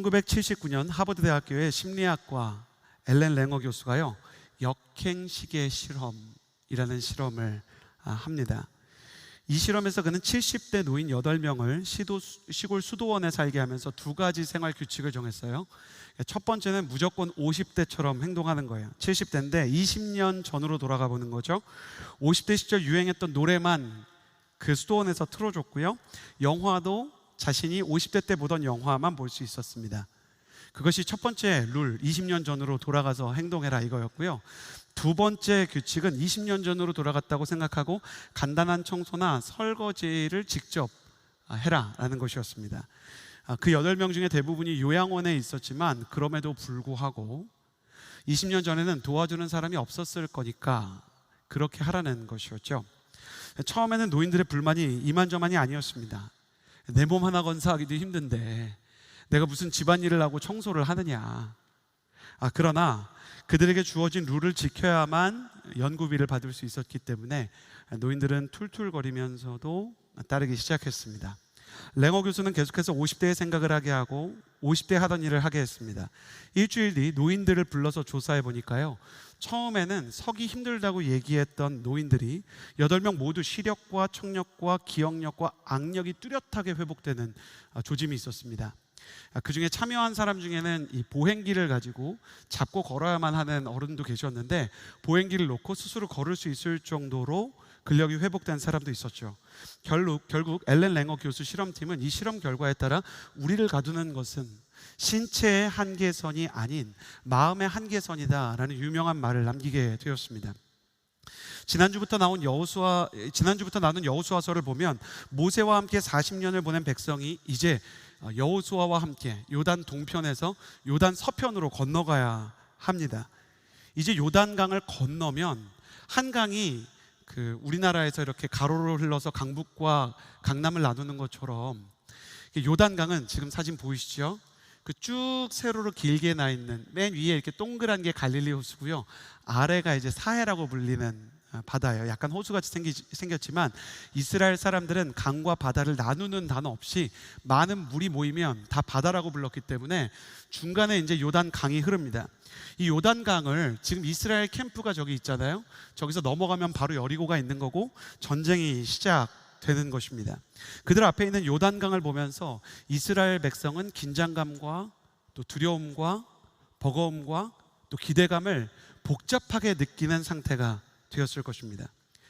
1979년 하버드 대학교의 심리학과 엘렌 랭어 교수가요, 역행시계 실험이라는 실험을 합니다. 이 실험에서 그는 70대 노인 8명을 시골 수도원에 살게 하면서 두 가지 생활 규칙을 정했어요. 첫 번째는 무조건 50대처럼 행동하는 거예요. 70대인데 20년 전으로 돌아가 보는 거죠. 50대 시절 유행했던 노래만 그 수도원에서 틀어줬고요. 영화도 자신이 50대 때 보던 영화만 볼 수 있었습니다. 그것이 첫 번째 룰, 20년 전으로 돌아가서 행동해라 이거였고요. 두 번째 규칙은 20년 전으로 돌아갔다고 생각하고 간단한 청소나 설거지를 직접 해라 라는 것이었습니다. 그 8명 중에 대부분이 요양원에 있었지만 그럼에도 불구하고 20년 전에는 도와주는 사람이 없었을 거니까 그렇게 하라는 것이었죠. 처음에는 노인들의 불만이 이만저만이 아니었습니다. 내 몸 하나 건사하기도 힘든데 내가 무슨 집안일을 하고 청소를 하느냐. 그러나 그들에게 주어진 룰을 지켜야만 연구비를 받을 수 있었기 때문에 노인들은 툴툴거리면서도 따르기 시작했습니다. 랭어 교수는 계속해서 50대의 생각을 하게 하고 50대 하던 일을 하게 했습니다. 일주일 뒤 노인들을 불러서 조사해 보니까요, 처음에는 서기 힘들다고 얘기했던 노인들이 8명 모두 시력과 청력과 기억력과 악력이 뚜렷하게 회복되는 조짐이 있었습니다. 그 중에 참여한 사람 중에는 이 보행기를 가지고 잡고 걸어야만 하는 어른도 계셨는데 보행기를 놓고 스스로 걸을 수 있을 정도로 근력이 회복된 사람도 있었죠. 결국 엘렌 랭어 교수 실험팀은 이 실험 결과에 따라 우리를 가두는 것은 신체의 한계선이 아닌 마음의 한계선이다라는 유명한 말을 남기게 되었습니다. 지난주부터 나눈 여호수아서를 보면 모세와 함께 40년을 보낸 백성이 이제 여호수아와 함께 요단 동편에서 요단 서편으로 건너가야 합니다. 이제 요단강을 건너면 한 강이 우리나라에서 이렇게 가로로 흘러서 강북과 강남을 나누는 것처럼 요단강은 지금 사진 보이시죠? 그 쭉 세로로 길게 나 있는 맨 위에 이렇게 동그란 게 갈릴리 호수고요. 아래가 이제 사해라고 불리는 바다예요. 약간 호수같이 생겼지만 이스라엘 사람들은 강과 바다를 나누는 단어 없이 많은 물이 모이면 다 바다라고 불렀기 때문에 중간에 이제 요단 강이 흐릅니다. 이 요단 강을 지금 이스라엘 캠프가 저기 있잖아요. 저기서 넘어가면 바로 여리고가 있는 거고 전쟁이 시작되는 것입니다. 그들 앞에 있는 요단 강을 보면서 이스라엘 백성은 긴장감과 또 두려움과 버거움과 또 기대감을 복잡하게 느끼는 상태가 되었을 것입니다.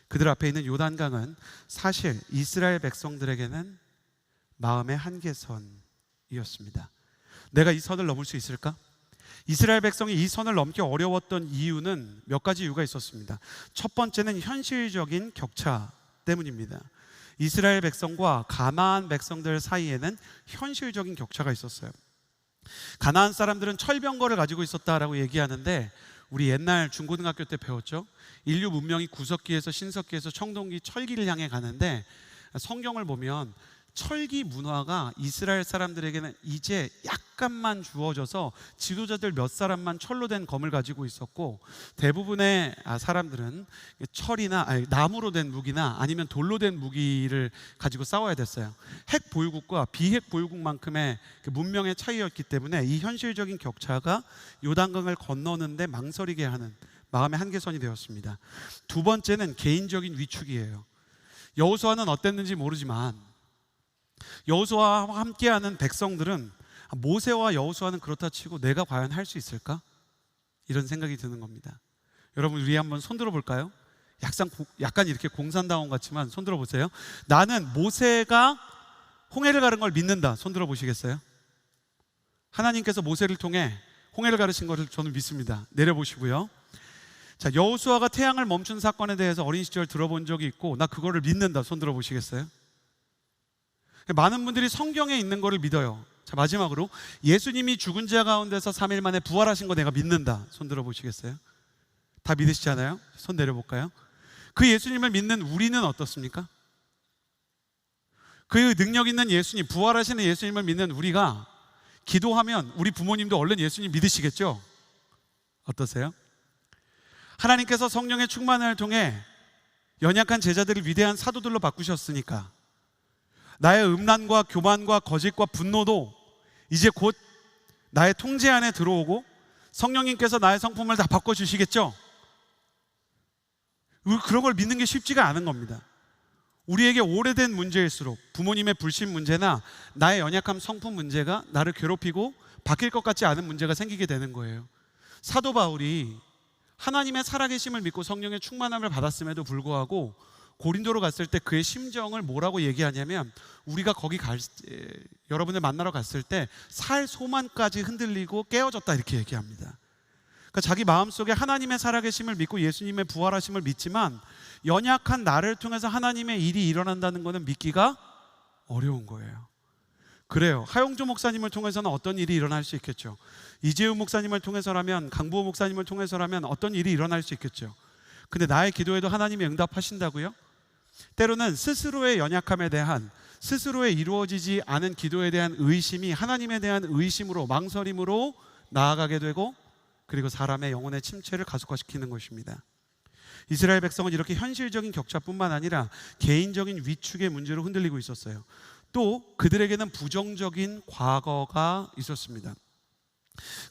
그들 앞에 있는 요단강은 사실 이스라엘 백성들에게는 마음의 한계선이었습니다. 내가 이 선을 넘을 수 있을까? 이스라엘 백성이 이 선을 넘기 어려웠던 이유는 몇 가지 이유가 있었습니다. 첫 번째는 현실적인 격차 때문입니다. 이스라엘 백성과 가나안 백성들 사이에는 현실적인 격차가 있었어요. 가나안 사람들은 철병거를 가지고 있었다라고 얘기하는데 우리 옛날 중고등학교 때 배웠죠. 인류 문명이 구석기에서 신석기에서 청동기 철기를 향해 가는데 성경을 보면 철기 문화가 이스라엘 사람들에게는 이제 약간만 주어져서 지도자들 몇 사람만 철로 된 검을 가지고 있었고 대부분의 사람들은 나무로 된 무기나 아니면 돌로 된 무기를 가지고 싸워야 됐어요. 핵 보유국과 비핵 보유국만큼의 문명의 차이였기 때문에 이 현실적인 격차가 요단강을 건너는데 망설이게 하는 마음의 한계선이 되었습니다. 두 번째는 개인적인 위축이에요. 여호수아는 어땠는지 모르지만 여호수아와 함께하는 백성들은 모세와 여호수아는 그렇다 치고 내가 과연 할 수 있을까? 이런 생각이 드는 겁니다. 여러분 우리 한번 손들어 볼까요? 약간 이렇게 공산당원 같지만 손들어 보세요. 나는 모세가 홍해를 가른 걸 믿는다. 손들어 보시겠어요? 하나님께서 모세를 통해 홍해를 가르친 것을 저는 믿습니다. 내려보시고요. 자, 여호수아가 태양을 멈춘 사건에 대해서 어린 시절 들어본 적이 있고 나 그거를 믿는다. 손들어 보시겠어요? 많은 분들이 성경에 있는 거를 믿어요. 자, 마지막으로 예수님이 죽은 자 가운데서 3일 만에 부활하신 거 내가 믿는다. 손 들어 보시겠어요? 다 믿으시잖아요? 손 내려볼까요? 그 예수님을 믿는 우리는 어떻습니까? 그 능력 있는 예수님, 부활하시는 예수님을 믿는 우리가 기도하면 우리 부모님도 얼른 예수님 믿으시겠죠? 어떠세요? 하나님께서 성령의 충만을 통해 연약한 제자들을 위대한 사도들로 바꾸셨으니까 나의 음란과 교만과 거짓과 분노도 이제 곧 나의 통제 안에 들어오고 성령님께서 나의 성품을 다 바꿔주시겠죠? 그런 걸 믿는 게 쉽지가 않은 겁니다. 우리에게 오래된 문제일수록 부모님의 불신 문제나 나의 연약함 성품 문제가 나를 괴롭히고 바뀔 것 같지 않은 문제가 생기게 되는 거예요. 사도 바울이 하나님의 살아계심을 믿고 성령의 충만함을 받았음에도 불구하고 고린도로 갔을 때 그의 심정을 뭐라고 얘기하냐면, 우리가 거기 여러분을 만나러 갔을 때 살 소만까지 흔들리고 깨어졌다, 이렇게 얘기합니다. 그러니까 자기 마음속에 하나님의 살아계심을 믿고 예수님의 부활하심을 믿지만 연약한 나를 통해서 하나님의 일이 일어난다는 것은 믿기가 어려운 거예요. 그래요. 하용조 목사님을 통해서는 어떤 일이 일어날 수 있겠죠. 이재우 목사님을 통해서라면, 강부호 목사님을 통해서라면 어떤 일이 일어날 수 있겠죠. 근데 나의 기도에도 하나님이 응답하신다고요? 때로는 스스로의 연약함에 대한, 스스로의 이루어지지 않은 기도에 대한 의심이 하나님에 대한 의심으로, 망설임으로 나아가게 되고, 그리고 사람의 영혼의 침체를 가속화시키는 것입니다. 이스라엘 백성은 이렇게 현실적인 격차뿐만 아니라 개인적인 위축의 문제로 흔들리고 있었어요. 또 그들에게는 부정적인 과거가 있었습니다.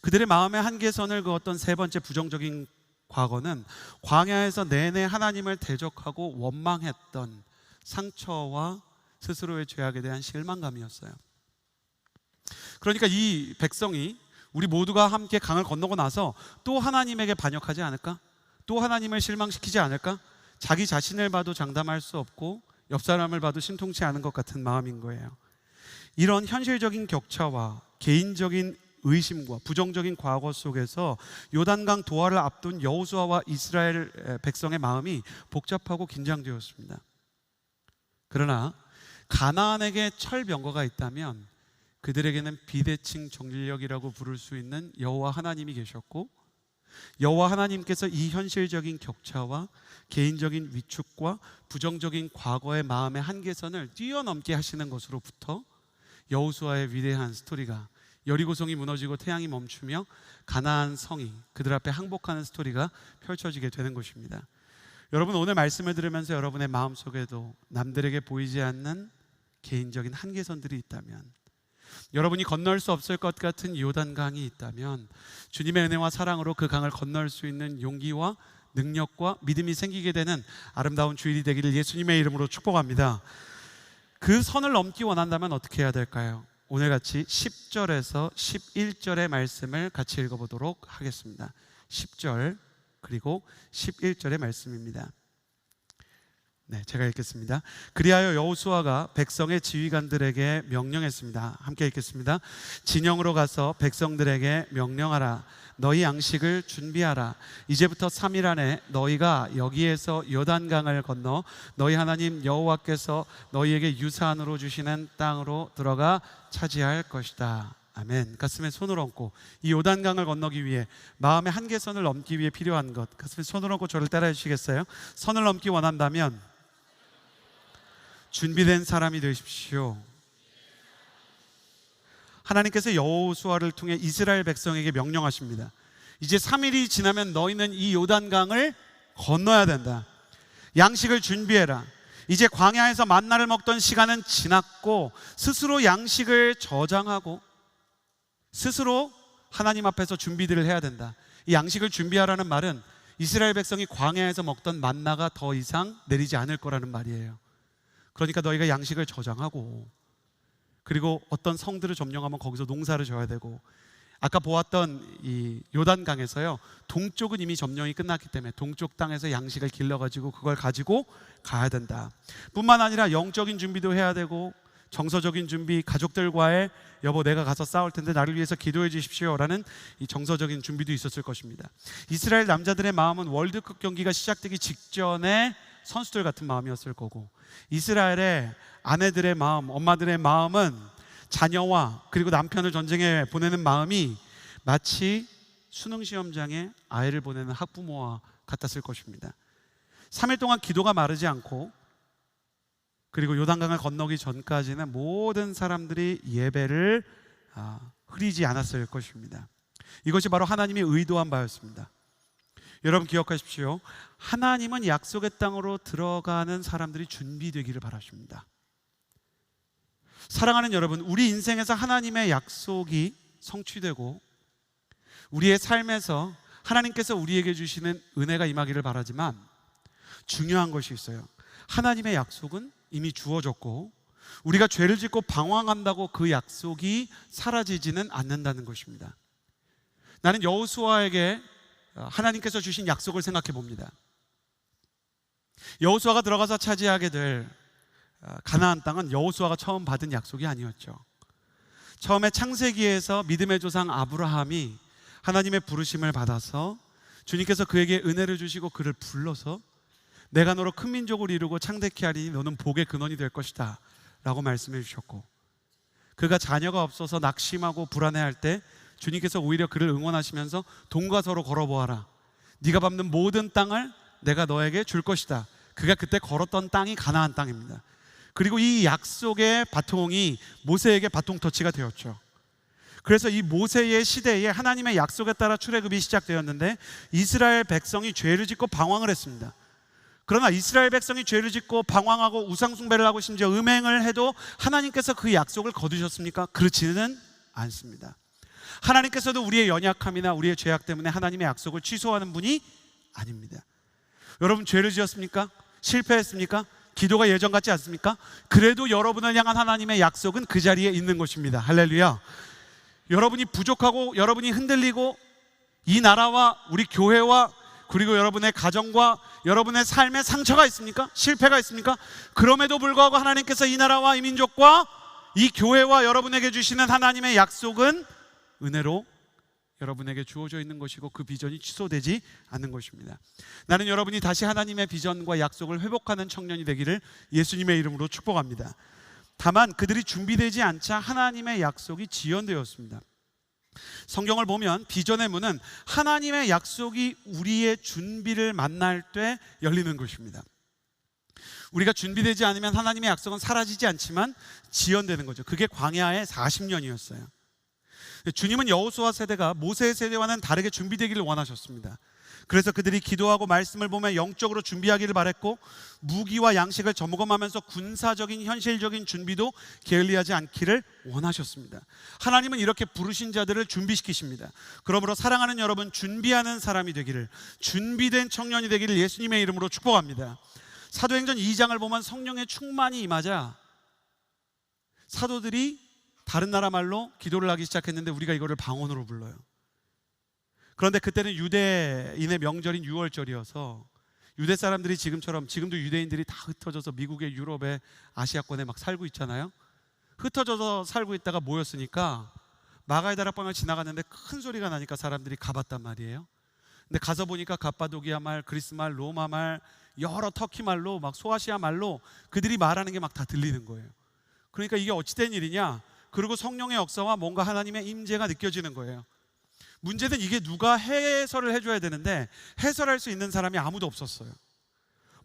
그들의 마음의 한계선을 그었던 세 번째 부정적인 과거는 광야에서 내내 하나님을 대적하고 원망했던 상처와 스스로의 죄악에 대한 실망감이었어요. 그러니까 이 백성이 우리 모두가 함께 강을 건너고 나서 또 하나님에게 반역하지 않을까? 또 하나님을 실망시키지 않을까? 자기 자신을 봐도 장담할 수 없고 옆 사람을 봐도 심통치 않은 것 같은 마음인 거예요. 이런 현실적인 격차와 개인적인 의심과 부정적인 과거 속에서 요단강 도하를 앞둔 여호수아와 이스라엘 백성의 마음이 복잡하고 긴장되었습니다. 그러나 가나안에게 철병거가 있다면 그들에게는 비대칭 정력이라고 부를 수 있는 여호와 하나님이 계셨고, 여호와 하나님께서 이 현실적인 격차와 개인적인 위축과 부정적인 과거의 마음의 한계선을 뛰어넘게 하시는 것으로부터 여호수아의 위대한 스토리가, 여리고성이 무너지고 태양이 멈추며 가나안 성이 그들 앞에 항복하는 스토리가 펼쳐지게 되는 것입니다. 여러분, 오늘 말씀을 들으면서 여러분의 마음속에도 남들에게 보이지 않는 개인적인 한계선들이 있다면, 여러분이 건널 수 없을 것 같은 요단강이 있다면 주님의 은혜와 사랑으로 그 강을 건널 수 있는 용기와 능력과 믿음이 생기게 되는 아름다운 주일이 되기를 예수님의 이름으로 축복합니다. 그 선을 넘기 원한다면 어떻게 해야 될까요? 오늘같이 10절에서 11절의 말씀을 같이 읽어보도록 하겠습니다. 10절 그리고 11절의 말씀입니다. 네, 제가 읽겠습니다. 그리하여 여호수아가 백성의 지휘관들에게 명령했습니다. 함께 읽겠습니다. 진영으로 가서 백성들에게 명령하라. 너희 양식을 준비하라. 이제부터 3일 안에 너희가 여기에서 요단강을 건너 너희 하나님 여호와께서 너희에게 유산으로 주시는 땅으로 들어가 차지할 것이다. 아멘. 가슴에 손을 얹고 이 요단강을 건너기 위해, 마음의 한계선을 넘기 위해 필요한 것, 가슴에 손을 얹고 저를 따라해 주시겠어요? 선을 넘기 원한다면 준비된 사람이 되십시오. 하나님께서 여호수아를 통해 이스라엘 백성에게 명령하십니다. 이제 3일이 지나면 너희는 이 요단강을 건너야 된다. 양식을 준비해라. 이제 광야에서 만나를 먹던 시간은 지났고 스스로 양식을 저장하고 스스로 하나님 앞에서 준비들을 해야 된다. 이 양식을 준비하라는 말은 이스라엘 백성이 광야에서 먹던 만나가 더 이상 내리지 않을 거라는 말이에요. 그러니까 너희가 양식을 저장하고, 그리고 어떤 성들을 점령하면 거기서 농사를 져야 되고, 아까 보았던 이 요단강에서요, 동쪽은 이미 점령이 끝났기 때문에 동쪽 땅에서 양식을 길러가지고 그걸 가지고 가야 된다. 뿐만 아니라 영적인 준비도 해야 되고, 정서적인 준비, 가족들과의 여보 내가 가서 싸울 텐데 나를 위해서 기도해 주십시오 라는 이 정서적인 준비도 있었을 것입니다. 이스라엘 남자들의 마음은 월드컵 경기가 시작되기 직전에 선수들 같은 마음이었을 거고, 이스라엘의 아내들의 마음, 엄마들의 마음은 자녀와 그리고 남편을 전쟁에 보내는 마음이 마치 수능시험장에 아이를 보내는 학부모와 같았을 것입니다. 3일 동안 기도가 마르지 않고, 그리고 요단강을 건너기 전까지는 모든 사람들이 예배를 흐리지 않았을 것입니다. 이것이 바로 하나님이 의도한 바였습니다. 여러분 기억하십시오. 하나님은 약속의 땅으로 들어가는 사람들이 준비되기를 바라십니다. 사랑하는 여러분, 우리 인생에서 하나님의 약속이 성취되고 우리의 삶에서 하나님께서 우리에게 주시는 은혜가 임하기를 바라지만 중요한 것이 있어요. 하나님의 약속은 이미 주어졌고 우리가 죄를 짓고 방황한다고 그 약속이 사라지지는 않는다는 것입니다. 나는 여호수아에게 하나님께서 주신 약속을 생각해 봅니다. 여호수아가 들어가서 차지하게 될 가나안 땅은 여호수아가 처음 받은 약속이 아니었죠. 처음에 창세기에서 믿음의 조상 아브라함이 하나님의 부르심을 받아서 주님께서 그에게 은혜를 주시고 그를 불러서 내가 너로 큰 민족을 이루고 창대케 하리니 너는 복의 근원이 될 것이다 라고 말씀해 주셨고, 그가 자녀가 없어서 낙심하고 불안해할 때 주님께서 오히려 그를 응원하시면서 돈과 서로 걸어보아라, 네가 밟는 모든 땅을 내가 너에게 줄 것이다. 그가 그때 걸었던 땅이 가나안 땅입니다. 그리고 이 약속의 바통이 모세에게 바통 터치가 되었죠. 그래서 이 모세의 시대에 하나님의 약속에 따라 출애굽이 시작되었는데 이스라엘 백성이 죄를 짓고 방황을 했습니다. 그러나 이스라엘 백성이 죄를 짓고 방황하고 우상숭배를 하고 심지어 음행을 해도 하나님께서 그 약속을 거두셨습니까? 그렇지는 않습니다. 하나님께서도 우리의 연약함이나 우리의 죄악 때문에 하나님의 약속을 취소하는 분이 아닙니다. 여러분, 죄를 지었습니까? 실패했습니까? 기도가 예전 같지 않습니까? 그래도 여러분을 향한 하나님의 약속은 그 자리에 있는 것입니다. 할렐루야. 여러분이 부족하고 여러분이 흔들리고 이 나라와 우리 교회와 그리고 여러분의 가정과 여러분의 삶에 상처가 있습니까? 실패가 있습니까? 그럼에도 불구하고 하나님께서 이 나라와 이 민족과 이 교회와 여러분에게 주시는 하나님의 약속은 은혜로 여러분에게 주어져 있는 것이고 그 비전이 취소되지 않는 것입니다. 나는 여러분이 다시 하나님의 비전과 약속을 회복하는 청년이 되기를 예수님의 이름으로 축복합니다. 다만 그들이 준비되지 않자 하나님의 약속이 지연되었습니다. 성경을 보면 비전의 문은 하나님의 약속이 우리의 준비를 만날 때 열리는 것입니다. 우리가 준비되지 않으면 하나님의 약속은 사라지지 않지만 지연되는 거죠. 그게 광야의 40년이었어요. 주님은 여호수아 세대가 모세의 세대와는 다르게 준비되기를 원하셨습니다. 그래서 그들이 기도하고 말씀을 보며 영적으로 준비하기를 바랬고 무기와 양식을 점검하면서 군사적인 현실적인 준비도 게을리하지 않기를 원하셨습니다. 하나님은 이렇게 부르신 자들을 준비시키십니다. 그러므로 사랑하는 여러분, 준비하는 사람이 되기를, 준비된 청년이 되기를 예수님의 이름으로 축복합니다. 사도행전 2장을 보면 성령의 충만이 임하자 사도들이 다른 나라 말로 기도를 하기 시작했는데 우리가 이거를 방언으로 불러요. 그런데 그때는 유대인의 명절인 유월절이어서 유대 사람들이 지금도 유대인들이 다 흩어져서 미국에, 유럽에, 아시아권에 막 살고 있잖아요. 흩어져서 살고 있다가 모였으니까 마가의 다락방을 지나갔는데 큰 소리가 나니까 사람들이 가봤단 말이에요. 근데 가서 보니까 갑바도기아 말, 그리스 말, 로마 말, 여러 터키 말로 막 소아시아 말로 그들이 말하는 게 막 다 들리는 거예요. 그러니까 이게 어찌된 일이냐? 그리고 성령의 역사와 뭔가 하나님의 임재가 느껴지는 거예요. 문제는 이게 누가 해설을 해줘야 되는데 해설할 수 있는 사람이 아무도 없었어요.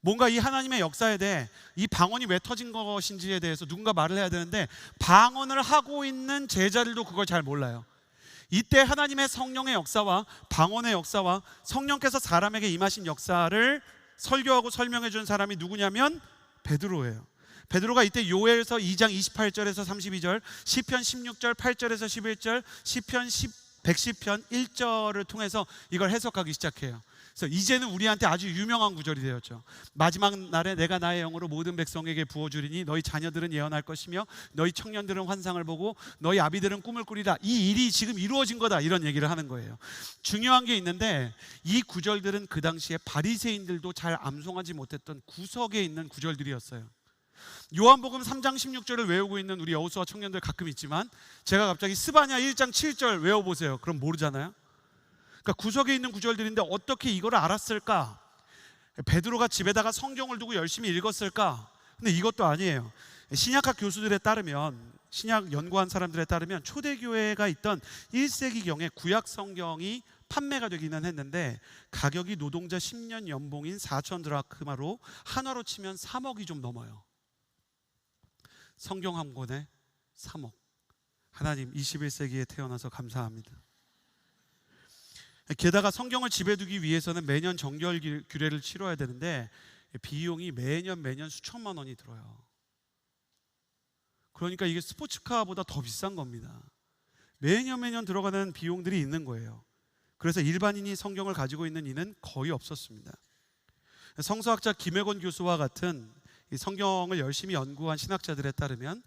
뭔가 이 하나님의 역사에 대해 이 방언이 왜 터진 것인지에 대해서 누군가 말을 해야 되는데 방언을 하고 있는 제자들도 그걸 잘 몰라요. 이때 하나님의 성령의 역사와 방언의 역사와 성령께서 사람에게 임하신 역사를 설교하고 설명해 준 사람이 누구냐면 베드로예요. 베드로가 이때 요엘서 2장 28절에서 32절, 시편 16절 8절에서 11절, 시편 110편 1절을 통해서 이걸 해석하기 시작해요. 그래서 이제는 우리한테 아주 유명한 구절이 되었죠. 마지막 날에 내가 나의 영으로 모든 백성에게 부어주리니 너희 자녀들은 예언할 것이며 너희 청년들은 환상을 보고 너희 아비들은 꿈을 꾸리라. 이 일이 지금 이루어진 거다, 이런 얘기를 하는 거예요. 중요한 게 있는데 이 구절들은 그 당시에 바리새인들도 잘 암송하지 못했던 구석에 있는 구절들이었어요. 요한복음 3장 16절을 외우고 있는 우리 여호수아 청년들 가끔 있지만 제가 갑자기 스바냐 1장 7절 외워보세요. 그럼 모르잖아요. 그러니까 구석에 있는 구절들인데 어떻게 이걸 알았을까? 베드로가 집에다가 성경을 두고 열심히 읽었을까? 근데 이것도 아니에요. 신약학 교수들에 따르면, 신약 연구한 사람들에 따르면 초대교회가 있던 1세기경에 구약 성경이 판매가 되기는 했는데 가격이 노동자 10년 연봉인 4천 드라크마로 한화로 치면 3억이 좀 넘어요. 성경 한 권에 3억. 하나님, 21세기에 태어나서 감사합니다. 게다가 성경을 집에 두기 위해서는 매년 정결 규례를 치러야 되는데 비용이 매년 수천만 원이 들어요. 그러니까 이게 스포츠카보다 더 비싼 겁니다. 매년 들어가는 비용들이 있는 거예요. 그래서 일반인이 성경을 가지고 있는 이는 거의 없었습니다. 성서학자 김혜곤 교수와 같은 이 성경을 열심히 연구한 신학자들에 따르면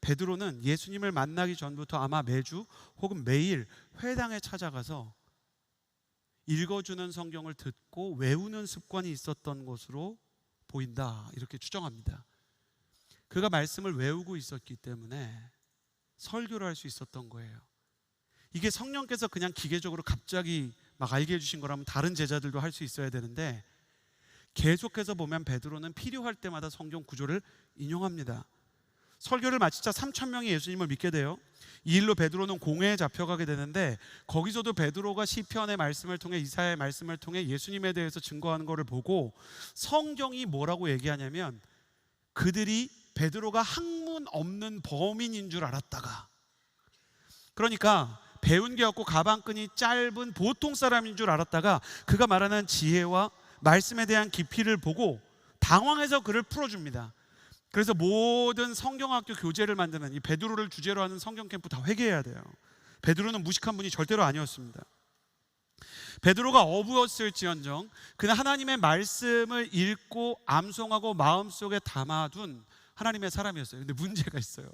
베드로는 예수님을 만나기 전부터 아마 매주 혹은 매일 회당에 찾아가서 읽어주는 성경을 듣고 외우는 습관이 있었던 것으로 보인다, 이렇게 추정합니다. 그가 말씀을 외우고 있었기 때문에 설교를 할 수 있었던 거예요. 이게 성령께서 그냥 기계적으로 갑자기 막 알게 해주신 거라면 다른 제자들도 할 수 있어야 되는데, 계속해서 보면 베드로는 필요할 때마다 성경 구조를 인용합니다. 설교를 마치자 3,000명이 예수님을 믿게 돼요. 이 일로 베드로는 공회에 잡혀가게 되는데, 거기서도 베드로가 시편의 말씀을 통해, 이사야의 말씀을 통해 예수님에 대해서 증거하는 것을 보고 성경이 뭐라고 얘기하냐면, 그들이 베드로가 학문 없는 범인인 줄 알았다가, 그러니까 배운 게 없고 가방끈이 짧은 보통 사람인 줄 알았다가 그가 말하는 지혜와 말씀에 대한 깊이를 보고 당황해서 그를 풀어줍니다. 그래서 모든 성경학교 교재를 만드는 이 베드로를 주제로 하는 성경 캠프 다 회개해야 돼요. 베드로는 무식한 분이 절대로 아니었습니다. 베드로가 어부였을지언정 그는 하나님의 말씀을 읽고 암송하고 마음속에 담아둔 하나님의 사람이었어요. 근데 문제가 있어요.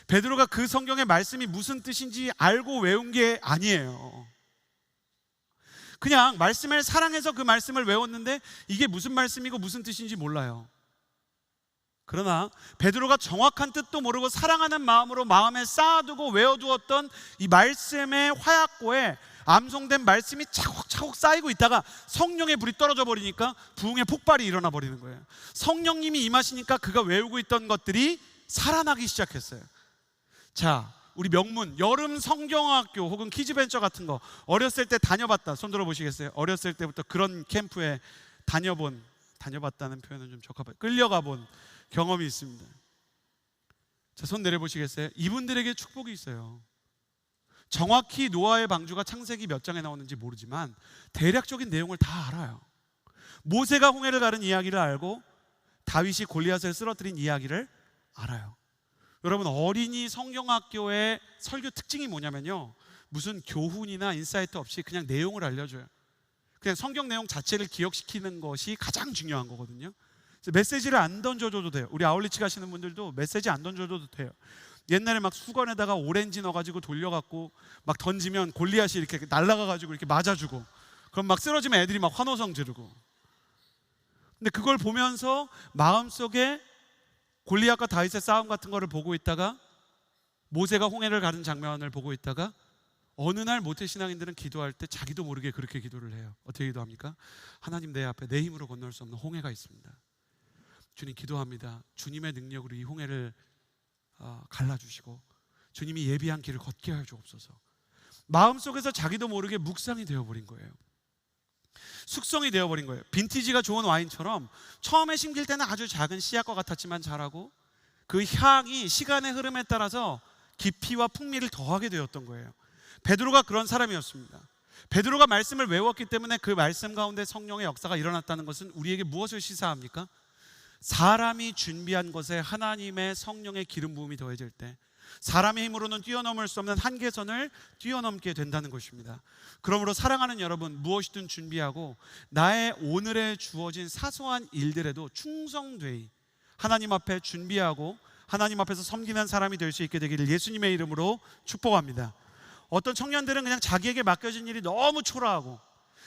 베드로가 그 성경의 말씀이 무슨 뜻인지 알고 외운 게 아니에요. 그냥 말씀을 사랑해서 그 말씀을 외웠는데 이게 무슨 말씀이고 무슨 뜻인지 몰라요. 그러나 베드로가 정확한 뜻도 모르고 사랑하는 마음으로 마음에 쌓아두고 외워두었던 이 말씀의 화약고에 암송된 말씀이 차곡차곡 쌓이고 있다가 성령의 불이 떨어져 버리니까 부흥의 폭발이 일어나 버리는 거예요. 성령님이 임하시니까 그가 외우고 있던 것들이 살아나기 시작했어요. 자, 우리 명문 여름 성경학교 혹은 키즈벤처 같은 거 어렸을 때 다녀봤다, 손 들어 보시겠어요? 어렸을 때부터 그런 캠프에 다녀봤다는 표현은 좀 적합해요. 끌려가 본 경험이 있습니다. 자, 손 내려 보시겠어요? 이분들에게 축복이 있어요. 정확히 노아의 방주가 창세기 몇 장에 나오는지 모르지만 대략적인 내용을 다 알아요. 모세가 홍해를 가른 이야기를 알고 다윗이 골리앗을 쓰러뜨린 이야기를 알아요. 여러분, 어린이 성경학교의 설교 특징이 뭐냐면요, 무슨 교훈이나 인사이트 없이 그냥 내용을 알려줘요. 그냥 성경 내용 자체를 기억시키는 것이 가장 중요한 거거든요. 그래서 메시지를 안 던져줘도 돼요. 우리 아울리치 가시는 분들도 메시지 안 던져줘도 돼요. 옛날에 막 수건에다가 오렌지 넣어가지고 돌려갖고 막 던지면 골리앗이 이렇게 날아가가지고 이렇게 맞아주고, 그럼 막 쓰러지면 애들이 막 환호성 지르고. 근데 그걸 보면서 마음속에 골리앗과 다윗의 싸움 같은 거를 보고 있다가, 모세가 홍해를 가른 장면을 보고 있다가, 어느 날 모태신앙인들은 기도할 때 자기도 모르게 그렇게 기도를 해요. 어떻게 기도합니까? 하나님, 내 앞에 내 힘으로 건널 수 없는 홍해가 있습니다. 주님, 기도합니다. 주님의 능력으로 이 홍해를 갈라주시고 주님이 예비한 길을 걷게 하여 주옵소서. 마음속에서 자기도 모르게 묵상이 되어버린 거예요. 숙성이 되어버린 거예요. 빈티지가 좋은 와인처럼 처음에 심길 때는 아주 작은 씨앗과 같았지만 자라고 그 향이 시간의 흐름에 따라서 깊이와 풍미를 더하게 되었던 거예요. 베드로가 그런 사람이었습니다. 베드로가 말씀을 외웠기 때문에 그 말씀 가운데 성령의 역사가 일어났다는 것은 우리에게 무엇을 시사합니까? 사람이 준비한 것에 하나님의 성령의 기름 부음이 더해질 때 사람의 힘으로는 뛰어넘을 수 없는 한계선을 뛰어넘게 된다는 것입니다. 그러므로 사랑하는 여러분, 무엇이든 준비하고 나의 오늘에 주어진 사소한 일들에도 충성되이 하나님 앞에 준비하고 하나님 앞에서 섬기는 사람이 될 수 있게 되기를 예수님의 이름으로 축복합니다. 어떤 청년들은 그냥 자기에게 맡겨진 일이 너무 초라하고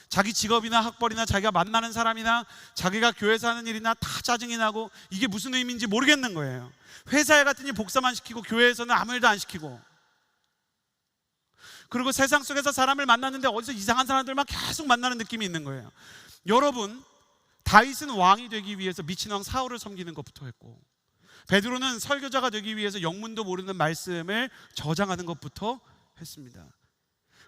자기 직업이나 학벌이나 자기가 만나는 사람이나 자기가 교회에서 하는 일이나 다 짜증이 나고 이게 무슨 의미인지 모르겠는 거예요. 회사에 갔더니 복사만 시키고 교회에서는 아무 일도 안 시키고, 그리고 세상 속에서 사람을 만났는데 어디서 이상한 사람들만 계속 만나는 느낌이 있는 거예요. 여러분, 다윗은 왕이 되기 위해서 미친 왕 사울을 섬기는 것부터 했고, 베드로는 설교자가 되기 위해서 영문도 모르는 말씀을 저장하는 것부터 했습니다.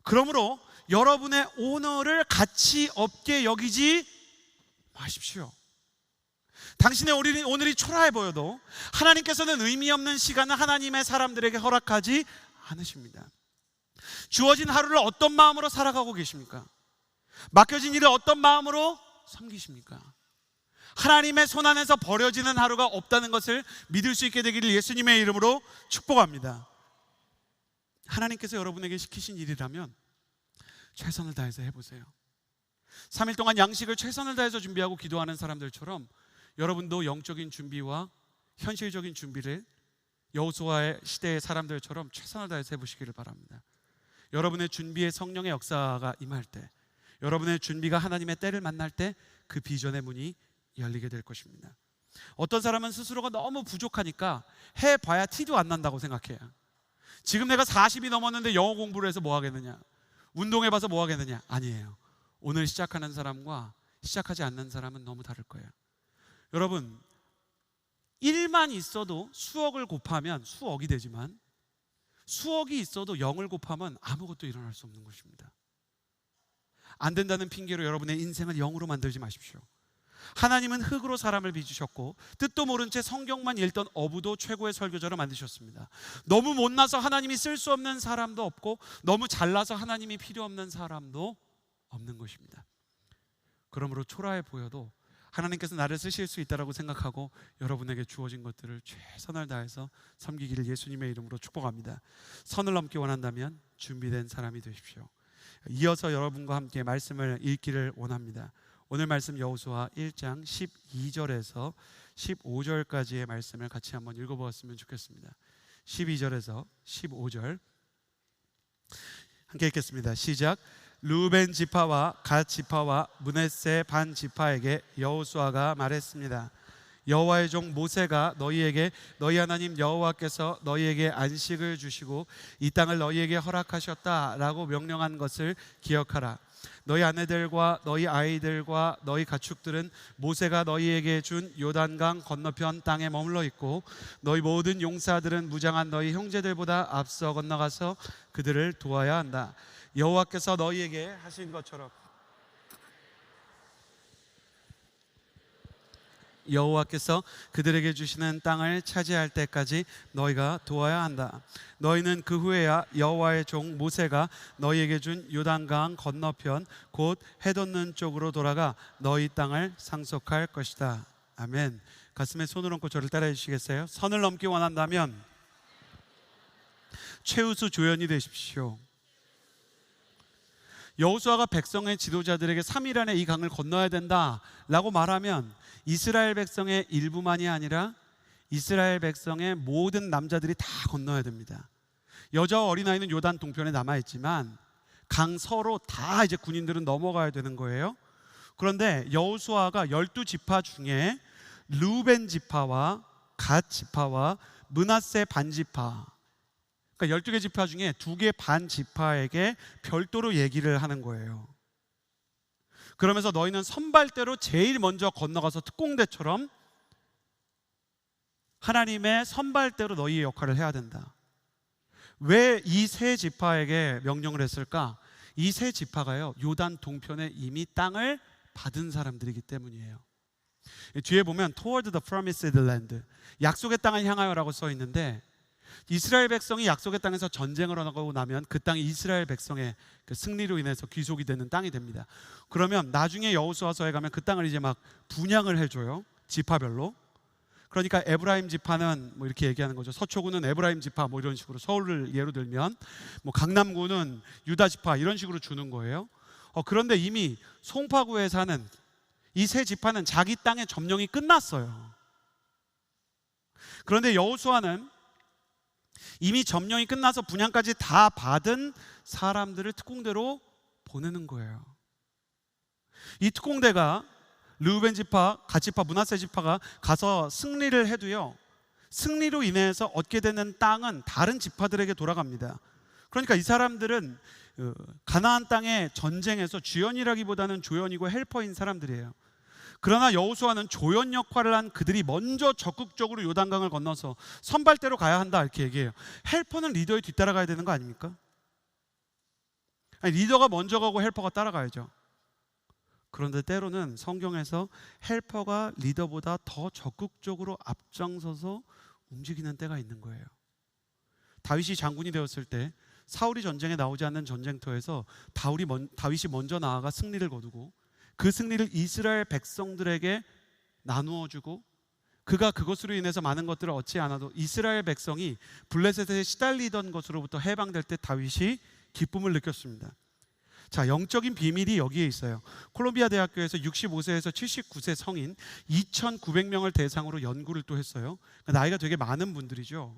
그러므로 여러분의 오늘을 가치 없게 여기지 마십시오. 당신의 오늘이 초라해 보여도 하나님께서는 의미 없는 시간을 하나님의 사람들에게 허락하지 않으십니다. 주어진 하루를 어떤 마음으로 살아가고 계십니까? 맡겨진 일을 어떤 마음으로 섬기십니까? 하나님의 손 안에서 버려지는 하루가 없다는 것을 믿을 수 있게 되기를 예수님의 이름으로 축복합니다. 하나님께서 여러분에게 시키신 일이라면 최선을 다해서 해보세요. 3일 동안 양식을 최선을 다해서 준비하고 기도하는 사람들처럼 여러분도 영적인 준비와 현실적인 준비를 여호수아의 시대의 사람들처럼 최선을 다해서 해보시기를 바랍니다. 여러분의 준비에 성령의 역사가 임할 때, 여러분의 준비가 하나님의 때를 만날 때 그 비전의 문이 열리게 될 것입니다. 어떤 사람은 스스로가 너무 부족하니까 해봐야 티도 안 난다고 생각해요. 지금 내가 40이 넘었는데 영어 공부를 해서 뭐 하겠느냐, 운동해봐서 뭐 하겠느냐. 아니에요. 오늘 시작하는 사람과 시작하지 않는 사람은 너무 다를 거예요. 여러분, 1만 있어도 수억을 곱하면 수억이 되지만 수억이 있어도 0을 곱하면 아무것도 일어날 수 없는 것입니다. 안 된다는 핑계로 여러분의 인생을 0으로 만들지 마십시오. 하나님은 흙으로 사람을 빚으셨고 뜻도 모른 채 성경만 읽던 어부도 최고의 설교자로 만드셨습니다. 너무 못나서 하나님이 쓸 수 없는 사람도 없고 너무 잘나서 하나님이 필요 없는 사람도 없는 것입니다. 그러므로 초라해 보여도 하나님께서 나를 쓰실 수 있다고 생각하고 여러분에게 주어진 것들을 최선을 다해서 섬기기를 예수님의 이름으로 축복합니다. 선을 넘기 원한다면 준비된 사람이 되십시오. 이어서 여러분과 함께 말씀을 읽기를 원합니다. 오늘 말씀 여호수아 1장 12절에서 15절까지의 말씀을 같이 한번 읽어보았으면 좋겠습니다. 12절에서 15절 함께 읽겠습니다. 시작. 르우벤 지파와 갓 지파와 므낫세 반 지파에게 여호수아가 말했습니다. 여호와의 종 모세가 너희에게 너희 하나님 여호와께서 너희에게 안식을 주시고 이 땅을 너희에게 허락하셨다라고 명령한 것을 기억하라. 너희 아내들과 너희 아이들과 너희 가축들은 모세가 너희에게 준 요단강 건너편 땅에 머물러 있고 너희 모든 용사들은 무장한 너희 형제들보다 앞서 건너가서 그들을 도와야 한다. 여호와께서 너희에게 하신 것처럼 여호와께서 그들에게 주시는 땅을 차지할 때까지 너희가 도와야 한다. 너희는 그 후에야 여호와의 종 모세가 너희에게 준 요단강 건너편 곧 해돋는 쪽으로 돌아가 너희 땅을 상속할 것이다. 아멘. 가슴에 손을 얹고 저를 따라해 주시겠어요? 선을 넘기 원한다면 최우수 조연이 되십시오. 여호수아가 백성의 지도자들에게 3일 안에 이 강을 건너야 된다라고 말하면 이스라엘 백성의 일부만이 아니라 이스라엘 백성의 모든 남자들이 다 건너야 됩니다. 여자와 어린아이는 요단 동편에 남아있지만 강 서로 다 이제 군인들은 넘어가야 되는 거예요. 그런데 여호수아가 12지파 중에 르우벤 지파와 갓 지파와 므낫세 반 지파, 그러니까 12개 지파 중에 2개 반 지파에게 별도로 얘기를 하는 거예요. 그러면서 너희는 선발대로 제일 먼저 건너가서 특공대처럼 하나님의 선발대로 너희의 역할을 해야 된다. 왜 이 세 지파에게 명령을 했을까? 이 세 지파가요, 요단 동편에 이미 땅을 받은 사람들이기 때문이에요. 뒤에 보면 Toward the Promised Land, 약속의 땅을 향하여라고 써 있는데 이스라엘 백성이 약속의 땅에서 전쟁을 하고 나면 그 땅이 이스라엘 백성의 그 승리로 인해서 귀속이 되는 땅이 됩니다. 그러면 나중에 여호수아서에 가면 그 땅을 이제 막 분양을 해줘요, 지파별로. 그러니까 에브라임 지파는 뭐 이렇게 얘기하는 거죠. 서초구는 에브라임 지파 뭐 이런 식으로, 서울을 예로 들면 뭐 강남구는 유다 지파 이런 식으로 주는 거예요. 그런데 이미 송파구에 사는 이 세 지파는 자기 땅의 점령이 끝났어요. 그런데 여호수아는 이미 점령이 끝나서 분양까지 다 받은 사람들을 특공대로 보내는 거예요. 이 특공대가 르우벤 지파, 갓 지파, 므낫세 지파가 가서 승리를 해도요, 승리로 인해서 얻게 되는 땅은 다른 지파들에게 돌아갑니다. 그러니까 이 사람들은 가나안 땅의 전쟁에서 주연이라기보다는 조연이고 헬퍼인 사람들이에요. 그러나 여호수아는 조연 역할을 한 그들이 먼저 적극적으로 요단강을 건너서 선발대로 가야 한다 이렇게 얘기해요. 헬퍼는 리더에 뒤따라가야 되는 거 아닙니까? 아니, 리더가 먼저 가고 헬퍼가 따라가야죠. 그런데 때로는 성경에서 헬퍼가 리더보다 더 적극적으로 앞장서서 움직이는 때가 있는 거예요. 다윗이 장군이 되었을 때 사울이 전쟁에 나오지 않는 전쟁터에서 다윗이 먼저 나아가 승리를 거두고 그 승리를 이스라엘 백성들에게 나누어 주고 그가 그것으로 인해서 많은 것들을 얻지 않아도 이스라엘 백성이 블레셋에 시달리던 것으로부터 해방될 때 다윗이 기쁨을 느꼈습니다. 자, 영적인 비밀이 여기에 있어요. 콜롬비아 대학교에서 65세에서 79세 성인 2,900명을 대상으로 연구를 또 했어요. 나이가 되게 많은 분들이죠.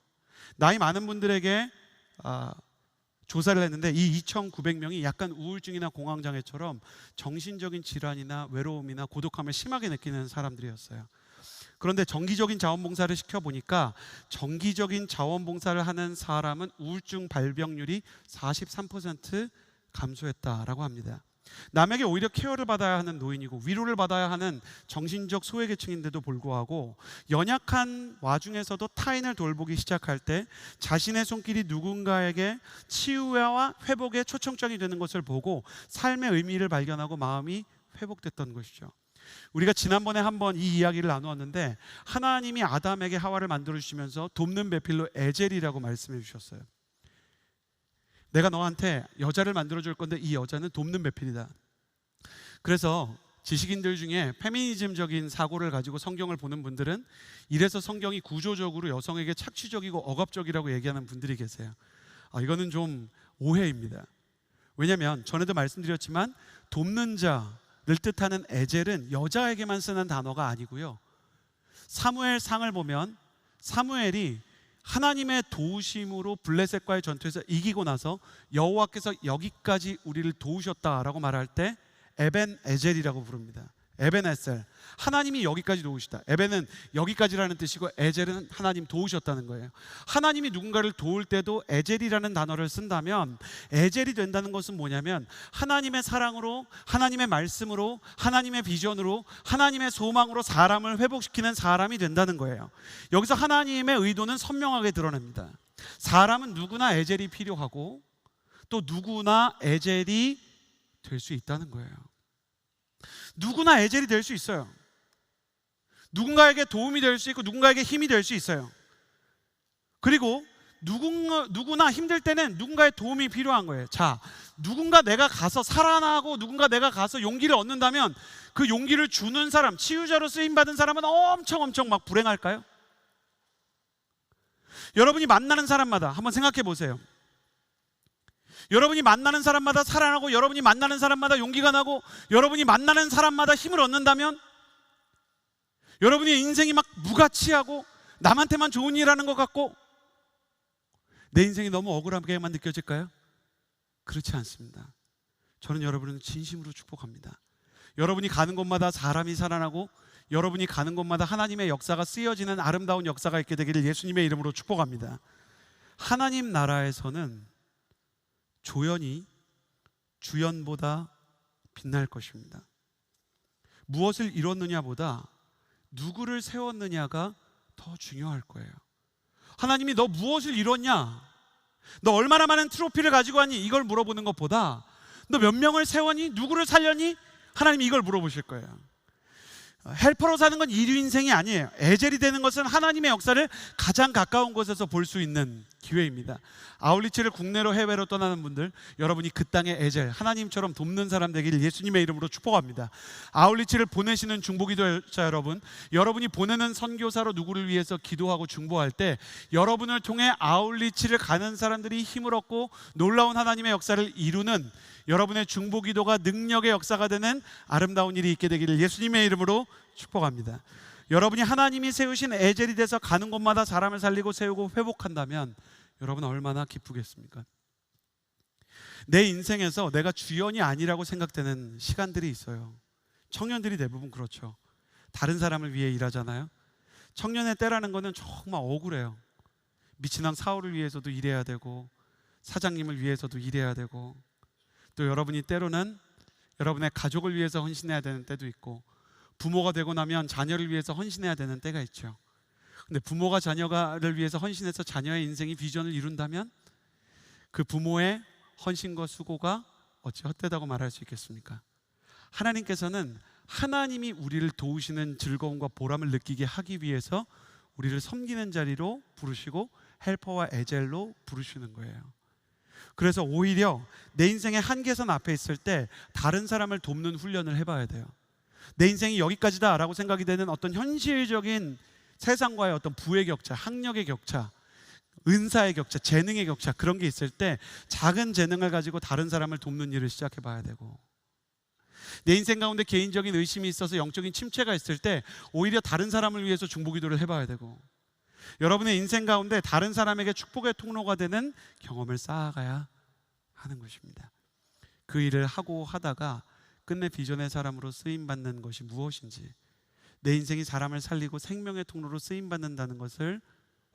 나이 많은 분들에게 조사를 했는데 이 2,900명이 약간 우울증이나 공황장애처럼 정신적인 질환이나 외로움이나 고독함을 심하게 느끼는 사람들이었어요. 그런데 정기적인 자원봉사를 시켜보니까 정기적인 자원봉사를 하는 사람은 우울증 발병률이 43% 감소했다라고 합니다. 남에게 오히려 케어를 받아야 하는 노인이고 위로를 받아야 하는 정신적 소외계층인데도 불구하고 연약한 와중에서도 타인을 돌보기 시작할 때 자신의 손길이 누군가에게 치유와 회복에 초청장이 되는 것을 보고 삶의 의미를 발견하고 마음이 회복됐던 것이죠. 우리가 지난번에 한번 이 이야기를 나누었는데 하나님이 아담에게 하와를 만들어 주시면서 돕는 배필로 에젤이라고 말씀해 주셨어요. 내가 너한테 여자를 만들어 줄 건데 이 여자는 돕는 배필이다. 그래서 지식인들 중에 페미니즘적인 사고를 가지고 성경을 보는 분들은 이래서 성경이 구조적으로 여성에게 착취적이고 억압적이라고 얘기하는 분들이 계세요. 이거는 좀 오해입니다. 왜냐하면 전에도 말씀드렸지만 돕는 자를 뜻하는 에젤은 여자에게만 쓰는 단어가 아니고요. 사무엘상을 보면 사무엘이 하나님의 도우심으로 블레셋과의 전투에서 이기고 나서 여호와께서 여기까지 우리를 도우셨다라고 말할 때 에벤 에젤이라고 부릅니다. 에벤에셀, 하나님이 여기까지 도우시다. 에벤은 여기까지라는 뜻이고 에젤은 하나님 도우셨다는 거예요. 하나님이 누군가를 도울 때도 에젤이라는 단어를 쓴다면 에젤이 된다는 것은 뭐냐면 하나님의 사랑으로, 하나님의 말씀으로, 하나님의 비전으로, 하나님의 소망으로 사람을 회복시키는 사람이 된다는 거예요. 여기서 하나님의 의도는 선명하게 드러냅니다. 사람은 누구나 에젤이 필요하고 또 누구나 에젤이 될 수 있다는 거예요. 누구나 에젤이 될 수 있어요. 누군가에게 도움이 될 수 있고 누군가에게 힘이 될 수 있어요. 그리고 누구나 힘들 때는 누군가의 도움이 필요한 거예요. 자, 누군가 내가 가서 살아나고 누군가 내가 가서 용기를 얻는다면 그 용기를 주는 사람, 치유자로 쓰임받은 사람은 엄청 막 불행할까요? 여러분이 만나는 사람마다 한번 생각해 보세요. 여러분이 만나는 사람마다 살아나고 여러분이 만나는 사람마다 용기가 나고 여러분이 만나는 사람마다 힘을 얻는다면 여러분의 인생이 막 무가치하고 남한테만 좋은 일 하는 것 같고 내 인생이 너무 억울하게만 느껴질까요? 그렇지 않습니다. 저는 여러분을 진심으로 축복합니다. 여러분이 가는 곳마다 사람이 살아나고 여러분이 가는 곳마다 하나님의 역사가 쓰여지는 아름다운 역사가 있게 되기를 예수님의 이름으로 축복합니다. 하나님 나라에서는 조연이 주연보다 빛날 것입니다. 무엇을 이뤘느냐보다 누구를 세웠느냐가 더 중요할 거예요. 하나님이 너 무엇을 이뤘냐? 너 얼마나 많은 트로피를 가지고 왔니? 이걸 물어보는 것보다 너 몇 명을 세웠니? 누구를 살렸니? 하나님이 이걸 물어보실 거예요. 헬퍼로 사는 건 인류 인생이 아니에요. 에젤이 되는 것은 하나님의 역사를 가장 가까운 곳에서 볼 수 있는 기회입니다. 아울리치를 국내로 해외로 떠나는 분들, 여러분이 그 땅의 에젤, 하나님처럼 돕는 사람 되기를 예수님의 이름으로 축복합니다. 아울리치를 보내시는 중보기도자 여러분, 여러분이 보내는 선교사로 누구를 위해서 기도하고 중보할 때 여러분을 통해 아울리치를 가는 사람들이 힘을 얻고 놀라운 하나님의 역사를 이루는 여러분의 중보기도가 능력의 역사가 되는 아름다운 일이 있게 되기를 예수님의 이름으로 축복합니다. 여러분이 하나님이 세우신 에젤이 돼서 가는 곳마다 사람을 살리고 세우고 회복한다면 여러분은 얼마나 기쁘겠습니까? 내 인생에서 내가 주연이 아니라고 생각되는 시간들이 있어요. 청년들이 대부분 그렇죠. 다른 사람을 위해 일하잖아요. 청년의 때라는 거는 정말 억울해요. 미친왕 사울을 위해서도 일해야 되고 사장님을 위해서도 일해야 되고 또 여러분이 때로는 여러분의 가족을 위해서 헌신해야 되는 때도 있고 부모가 되고 나면 자녀를 위해서 헌신해야 되는 때가 있죠. 근데 부모가 자녀를 위해서 헌신해서 자녀의 인생이 비전을 이룬다면 그 부모의 헌신과 수고가 어찌 헛되다고 말할 수 있겠습니까? 하나님께서는 하나님이 우리를 도우시는 즐거움과 보람을 느끼게 하기 위해서 우리를 섬기는 자리로 부르시고 헬퍼와 에젤로 부르시는 거예요. 그래서 오히려 내 인생의 한계선 앞에 있을 때 다른 사람을 돕는 훈련을 해봐야 돼요. 내 인생이 여기까지다 라고 생각이 되는 어떤 현실적인 세상과의 어떤 부의 격차, 학력의 격차, 은사의 격차, 재능의 격차, 그런 게 있을 때 작은 재능을 가지고 다른 사람을 돕는 일을 시작해 봐야 되고, 내 인생 가운데 개인적인 의심이 있어서 영적인 침체가 있을 때 오히려 다른 사람을 위해서 중보기도를 해봐야 되고, 여러분의 인생 가운데 다른 사람에게 축복의 통로가 되는 경험을 쌓아가야 하는 것입니다. 그 일을 하고 하다가 끝내 비전의 사람으로 쓰임받는 것이 무엇인지, 내 인생이 사람을 살리고 생명의 통로로 쓰임받는다는 것을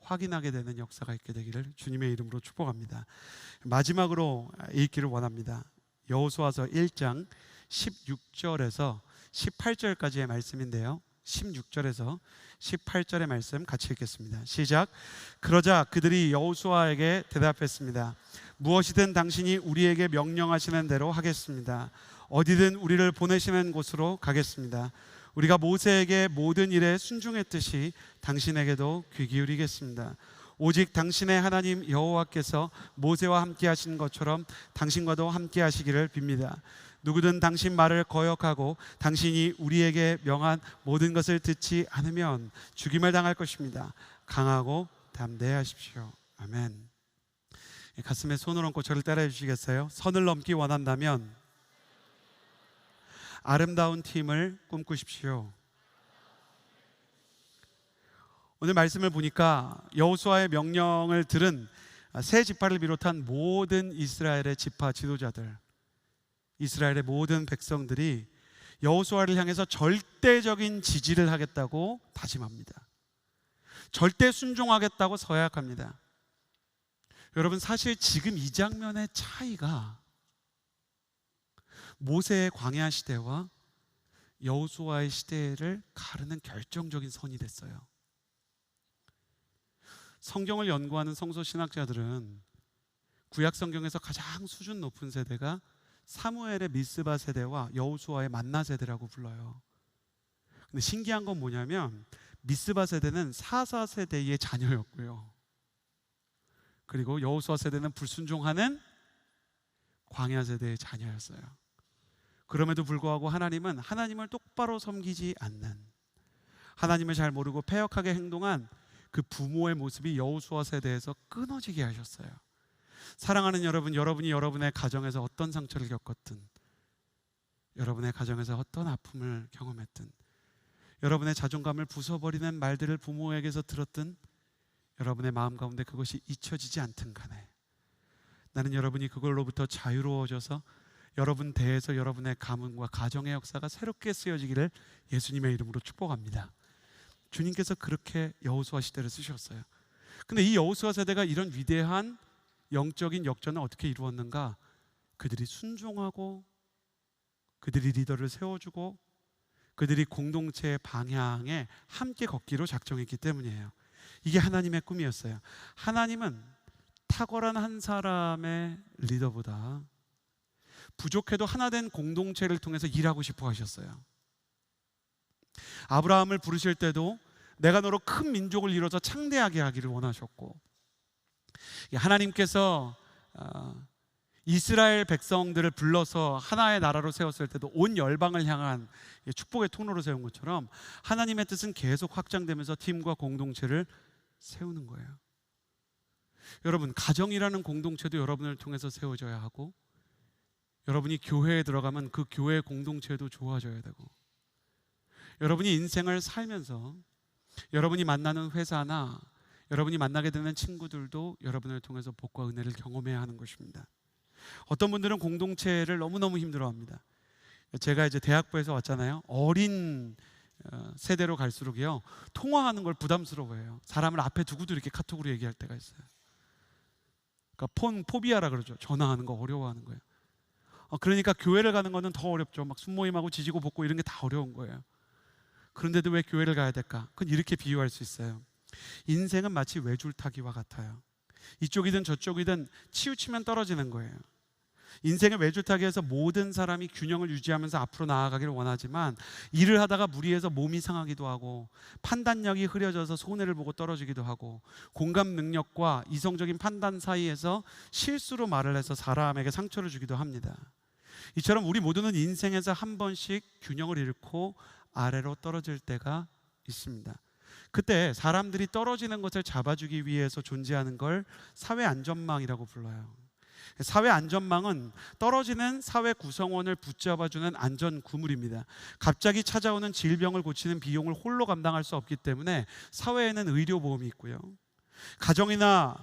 확인하게 되는 역사가 있게 되기를 주님의 이름으로 축복합니다. 마지막으로 읽기를 원합니다. 여호수아서 1장 16절에서 18절까지의 말씀인데요, 16절에서 18절의 말씀 같이 읽겠습니다. 시작. 그러자 그들이 여호수아에게 대답했습니다. 무엇이든 당신이 우리에게 명령하시는 대로 하겠습니다. 어디든 우리를 보내시는 곳으로 가겠습니다. 우리가 모세에게 모든 일에 순종했듯이 당신에게도 귀 기울이겠습니다. 오직 당신의 하나님 여호와께서 모세와 함께 하신 것처럼 당신과도 함께 하시기를 빕니다. 누구든 당신 말을 거역하고 당신이 우리에게 명한 모든 것을 듣지 않으면 죽임을 당할 것입니다. 강하고 담대하십시오. 아멘. 가슴에 손을 얹고 저를 따라해 주시겠어요? 선을 넘기 원한다면 아름다운 팀을 꿈꾸십시오. 오늘 말씀을 보니까 여호수아의 명령을 들은 세 지파를 비롯한 모든 이스라엘의 지파 지도자들, 이스라엘의 모든 백성들이 여호수아를 향해서 절대적인 지지를 하겠다고 다짐합니다. 절대 순종하겠다고 서약합니다. 여러분, 사실 지금 이 장면의 차이가 모세의 광야 시대와 여호수아의 시대를 가르는 결정적인 선이 됐어요. 성경을 연구하는 성서 신학자들은 구약 성경에서 가장 수준 높은 세대가 사무엘의 미스바 세대와 여호수아의 만나 세대라고 불러요. 근데 신기한 건 뭐냐면 미스바 세대는 사사 세대의 자녀였고요, 그리고 여호수아 세대는 불순종하는 광야 세대의 자녀였어요. 그럼에도 불구하고 하나님은 하나님을 똑바로 섬기지 않는, 하나님을 잘 모르고 패역하게 행동한 그 부모의 모습이 여호수아 세대에서 끊어지게 하셨어요. 사랑하는 여러분, 여러분이 여러분의 가정에서 어떤 상처를 겪었든, 여러분의 가정에서 어떤 아픔을 경험했든, 여러분의 자존감을 부숴버리는 말들을 부모에게서 들었든, 여러분의 마음 가운데 그것이 잊혀지지 않든 간에 나는 여러분이 그걸로부터 자유로워져서 여러분 대에서 여러분의 가문과 가정의 역사가 새롭게 쓰여지기를 예수님의 이름으로 축복합니다. 주님께서 그렇게 여호수아 시대를 쓰셨어요. 근데 이 여호수아 세대가 이런 위대한 영적인 역전을 어떻게 이루었는가? 그들이 순종하고, 그들이 리더를 세워주고, 그들이 공동체의 방향에 함께 걷기로 작정했기 때문이에요. 이게 하나님의 꿈이었어요. 하나님은 탁월한 한 사람의 리더보다 부족해도 하나된 공동체를 통해서 일하고 싶어 하셨어요. 아브라함을 부르실 때도 내가 너로 큰 민족을 이뤄서 창대하게 하기를 원하셨고, 하나님께서 이스라엘 백성들을 불러서 하나의 나라로 세웠을 때도 온 열방을 향한 축복의 통로로 세운 것처럼 하나님의 뜻은 계속 확장되면서 팀과 공동체를 세우는 거예요. 여러분, 가정이라는 공동체도 여러분을 통해서 세워져야 하고, 여러분이 교회에 들어가면 그 교회 공동체도 좋아져야 되고, 여러분이 인생을 살면서 여러분이 만나는 회사나 여러분이 만나게 되는 친구들도 여러분을 통해서 복과 은혜를 경험해야 하는 것입니다. 어떤 분들은 공동체를 너무너무 힘들어합니다. 제가 이제 대학부에서 왔잖아요. 어린 세대로 갈수록요, 통화하는 걸 부담스러워해요. 사람을 앞에 두고도 이렇게 카톡으로 얘기할 때가 있어요. 그러니까 폰 포비아라 그러죠. 전화하는 거 어려워하는 거예요. 그러니까 교회를 가는 거는 더 어렵죠. 막 순모임하고 지지고 볶고 이런 게 다 어려운 거예요. 그런데도 왜 교회를 가야 될까? 그건 이렇게 비유할 수 있어요. 인생은 마치 외줄타기와 같아요. 이쪽이든 저쪽이든 치우치면 떨어지는 거예요. 인생의 외줄타기에서 모든 사람이 균형을 유지하면서 앞으로 나아가기를 원하지만 일을 하다가 무리해서 몸이 상하기도 하고, 판단력이 흐려져서 손해를 보고 떨어지기도 하고, 공감 능력과 이성적인 판단 사이에서 실수로 말을 해서 사람에게 상처를 주기도 합니다. 이처럼 우리 모두는 인생에서 한 번씩 균형을 잃고 아래로 떨어질 때가 있습니다. 그때 사람들이 떨어지는 것을 잡아주기 위해서 존재하는 걸 사회 안전망이라고 불러요. 사회 안전망은 떨어지는 사회 구성원을 붙잡아주는 안전 구물입니다. 갑자기 찾아오는 질병을 고치는 비용을 홀로 감당할 수 없기 때문에 사회에는 의료보험이 있고요. 가정이나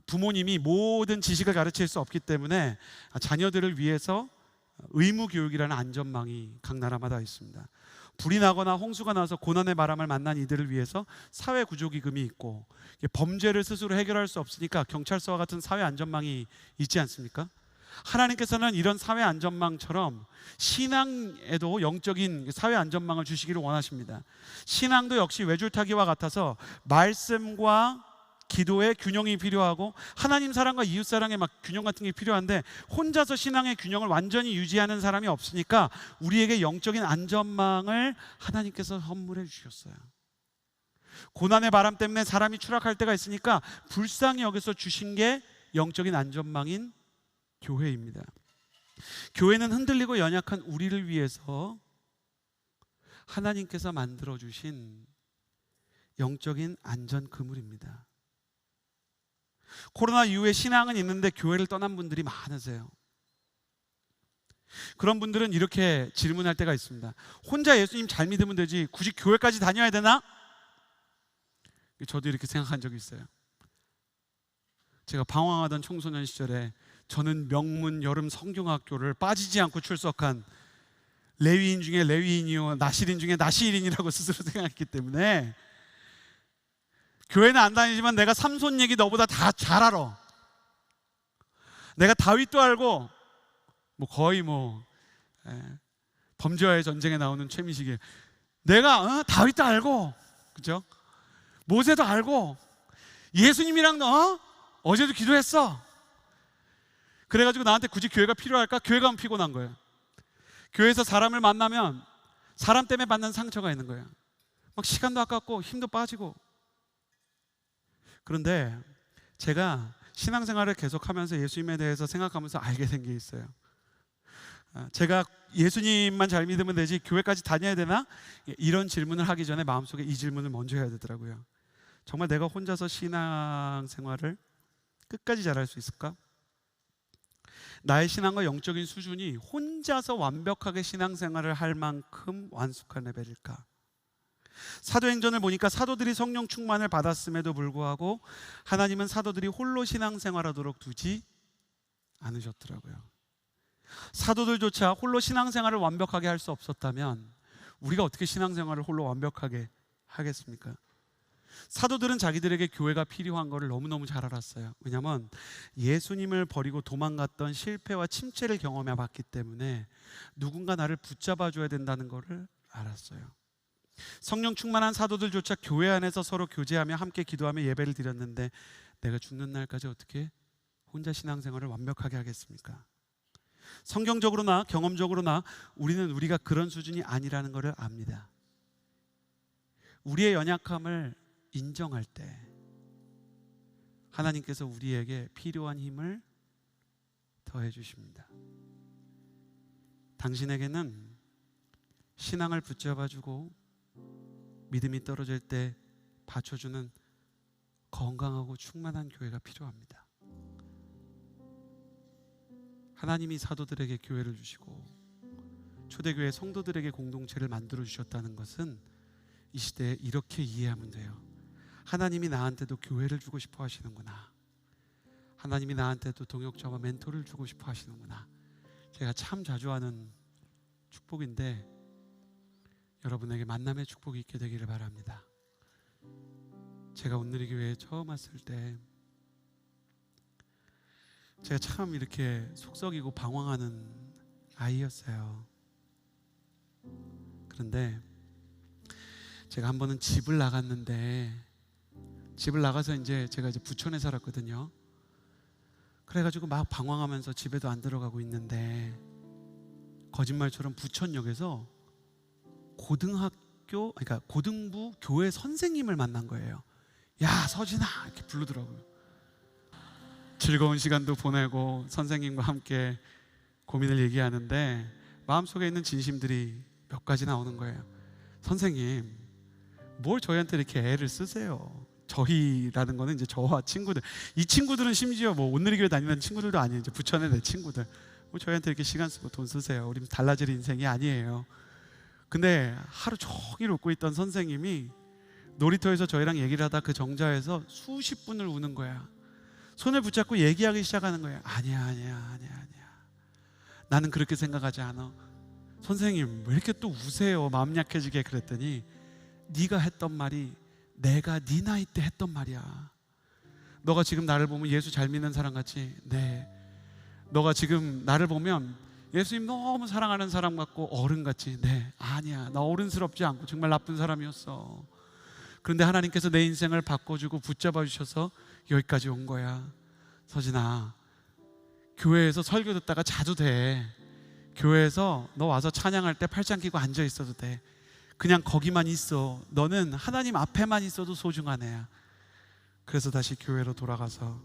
부모님이 모든 지식을 가르칠 수 없기 때문에 자녀들을 위해서 의무교육이라는 안전망이 각 나라마다 있습니다. 불이 나거나 홍수가 나서 고난의 바람을 만난 이들을 위해서 사회구조기금이 있고, 범죄를 스스로 해결할 수 없으니까 경찰서와 같은 사회안전망이 있지 않습니까? 하나님께서는 이런 사회안전망처럼 신앙에도 영적인 사회안전망을 주시기를 원하십니다. 신앙도 역시 외줄타기와 같아서 말씀과 기도의 균형이 필요하고 하나님 사랑과 이웃 사랑의 균형 같은 게 필요한데, 혼자서 신앙의 균형을 완전히 유지하는 사람이 없으니까 우리에게 영적인 안전망을 하나님께서 선물해 주셨어요. 고난의 바람 때문에 사람이 추락할 때가 있으니까 불쌍히 여기서 주신 게 영적인 안전망인 교회입니다. 교회는 흔들리고 연약한 우리를 위해서 하나님께서 만들어 주신 영적인 안전 그물입니다. 코로나 이후에 신앙은 있는데 교회를 떠난 분들이 많으세요. 그런 분들은 이렇게 질문할 때가 있습니다. 혼자 예수님 잘 믿으면 되지 굳이 교회까지 다녀야 되나? 저도 이렇게 생각한 적이 있어요. 제가 방황하던 청소년 시절에 저는 명문 여름 성경학교를 빠지지 않고 출석한 레위인 중에 레위인이요 나실인 중에 나실인이라고 스스로 생각했기 때문에, 교회는 안 다니지만 내가 삼손 얘기 너보다 다 잘 알아. 내가 다윗도 알고 거의 범죄와의 전쟁에 나오는 최민식이 내가 다윗도 알고, 그죠? 모세도 알고 예수님이랑 어제도 기도했어. 그래가지고 나한테 굳이 교회가 필요할까? 교회 가면 피곤한 거예요. 교회에서 사람을 만나면 사람 때문에 받는 상처가 있는 거예요. 막 시간도 아깝고 힘도 빠지고. 그런데 제가 신앙생활을 계속하면서 예수님에 대해서 생각하면서 알게 된 게 있어요. 제가 예수님만 잘 믿으면 되지 교회까지 다녀야 되나? 이런 질문을 하기 전에 마음속에 이 질문을 먼저 해야 되더라고요. 정말 내가 혼자서 신앙생활을 끝까지 잘할 수 있을까? 나의 신앙과 영적인 수준이 혼자서 완벽하게 신앙생활을 할 만큼 완숙한 레벨일까? 사도행전을 보니까 사도들이 성령 충만을 받았음에도 불구하고 하나님은 사도들이 홀로 신앙생활하도록 두지 않으셨더라고요. 사도들조차 홀로 신앙생활을 완벽하게 할 수 없었다면 우리가 어떻게 신앙생활을 홀로 완벽하게 하겠습니까? 사도들은 자기들에게 교회가 필요한 것을 너무너무 잘 알았어요. 왜냐하면 예수님을 버리고 도망갔던 실패와 침체를 경험해 봤기 때문에 누군가 나를 붙잡아줘야 된다는 것을 알았어요. 성령 충만한 사도들조차 교회 안에서 서로 교제하며 함께 기도하며 예배를 드렸는데 내가 죽는 날까지 어떻게 혼자 신앙생활을 완벽하게 하겠습니까? 성경적으로나 경험적으로나 우리가 그런 수준이 아니라는 것을 압니다. 우리의 연약함을 인정할 때 하나님께서 우리에게 필요한 힘을 더해 주십니다. 당신에게는 신앙을 붙잡아주고 믿음이 떨어질 때 받쳐주는 건강하고 충만한 교회가 필요합니다. 하나님이 사도들에게 교회를 주시고 초대교회 성도들에게 공동체를 만들어 주셨다는 것은 이 시대에 이렇게 이해하면 돼요. 하나님이 나한테도 교회를 주고 싶어 하시는구나. 하나님이 나한테도 동역자와 멘토를 주고 싶어 하시는구나. 제가 참 자주 하는 축복인데 여러분에게 만남의 축복이 있게 되기를 바랍니다. 제가 온누리 교회에 처음 왔을 때 제가 참 이렇게 속썩이고 방황하는 아이였어요. 그런데 제가 한 번은 집을 나갔는데, 집을 나가서 제가 부천에 살았거든요. 그래가지고 막 방황하면서 집에도 안 들어가고 있는데 거짓말처럼 부천역에서 고등부 교회 선생님을 만난 거예요. 야, 서진아, 이렇게 부르더라고요. 즐거운 시간도 보내고 선생님과 함께 고민을 얘기하는데 마음속에 있는 진심들이 몇 가지 나오는 거예요. 선생님, 뭘 저희한테 이렇게 애를 쓰세요. 저희라는 거는 이제 저와 친구들, 이 친구들은 심지어 뭐 오늘의 교회 다니는 친구들도 아니에요. 이제 부천의 내 친구들. 뭐 저희한테 이렇게 시간 쓰고 돈 쓰세요. 우리 달라질 인생이 아니에요. 근데 하루 종일 웃고 있던 선생님이 놀이터에서 저희랑 얘기를 하다 그 정자에서 수십 분을 우는 거야. 손을 붙잡고 얘기하기 시작하는 거야. 아니야. 나는 그렇게 생각하지 않아. 선생님 왜 이렇게 또 우세요? 마음 약해지게. 그랬더니 네가 했던 말이 내가 네 나이 때 했던 말이야. 너가 지금 나를 보면 예수 잘 믿는 사람 같지? 네. 너가 지금 나를 보면 예수님 너무 사랑하는 사람 같고 어른 같지? 네. 아니야, 나 어른스럽지 않고 정말 나쁜 사람이었어. 그런데 하나님께서 내 인생을 바꿔주고 붙잡아 주셔서 여기까지 온 거야. 서진아, 교회에서 설교 듣다가 자도 돼. 교회에서 너 와서 찬양할 때 팔짱 끼고 앉아 있어도 돼. 그냥 거기만 있어. 너는 하나님 앞에만 있어도 소중한 애야. 그래서 다시 교회로 돌아가서,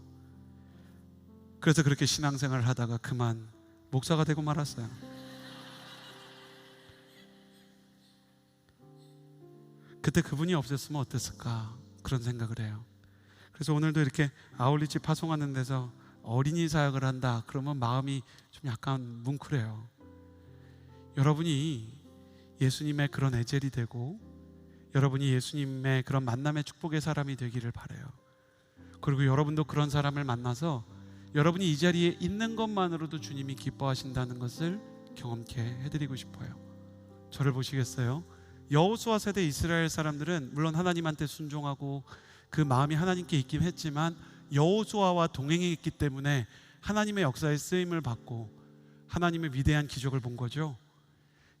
그래서 그렇게 신앙생활을 하다가 그만 목사가 되고 말았어요. 그때 그분이 없었으면 어땠을까, 그런 생각을 해요. 그래서 오늘도 이렇게 아울리치 파송하는 데서 어린이 사역을 한다 그러면 마음이 좀 약간 뭉클해요. 여러분이 예수님의 그런 에젤이 되고 여러분이 예수님의 그런 만남의 축복의 사람이 되기를 바라요. 그리고 여러분도 그런 사람을 만나서 여러분이 이 자리에 있는 것만으로도 주님이 기뻐하신다는 것을 경험케 해드리고 싶어요. 저를 보시겠어요? 여호수아 세대 이스라엘 사람들은 물론 하나님한테 순종하고 그 마음이 하나님께 있긴 했지만 여호수아와 동행했기 때문에 하나님의 역사에 쓰임을 받고 하나님의 위대한 기적을 본 거죠.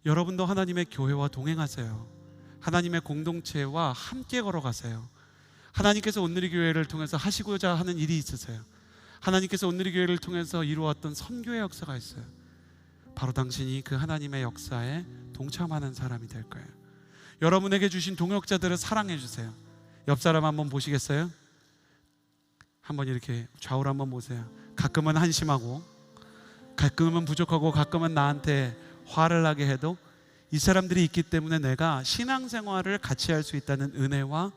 여러분도 하나님의 교회와 동행하세요. 하나님의 공동체와 함께 걸어가세요. 하나님께서 온누리 교회를 통해서 하시고자 하는 일이 있으세요. 하나님께서 온누리 교회를 통해서 이루었던 선교의 역사가 있어요. 바로 당신이 그 하나님의 역사에 동참하는 사람이 될 거예요. 여러분에게 주신 동역자들을 사랑해 주세요. 옆 사람 한번 보시겠어요? 한번 이렇게 좌우로 한번 보세요. 가끔은 한심하고 가끔은 부족하고 가끔은 나한테 화를 나게 해도 이 사람들이 있기 때문에 내가 신앙생활을 같이 할 수 있다는 은혜와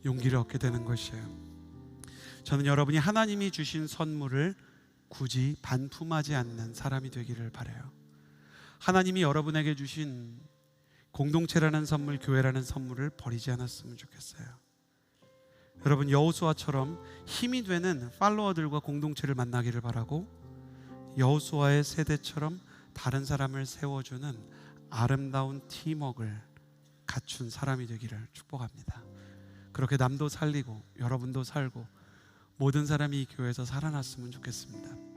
용기를 얻게 되는 것이에요. 저는 여러분이 하나님이 주신 선물을 굳이 반품하지 않는 사람이 되기를 바라요. 하나님이 여러분에게 주신 공동체라는 선물, 교회라는 선물을 버리지 않았으면 좋겠어요. 여러분 여호수아처럼 힘이 되는 팔로워들과 공동체를 만나기를 바라고 여호수아의 세대처럼 다른 사람을 세워주는 아름다운 팀워크를 갖춘 사람이 되기를 축복합니다. 그렇게 남도 살리고 여러분도 살고 모든 사람이 이 교회에서 살아났으면 좋겠습니다.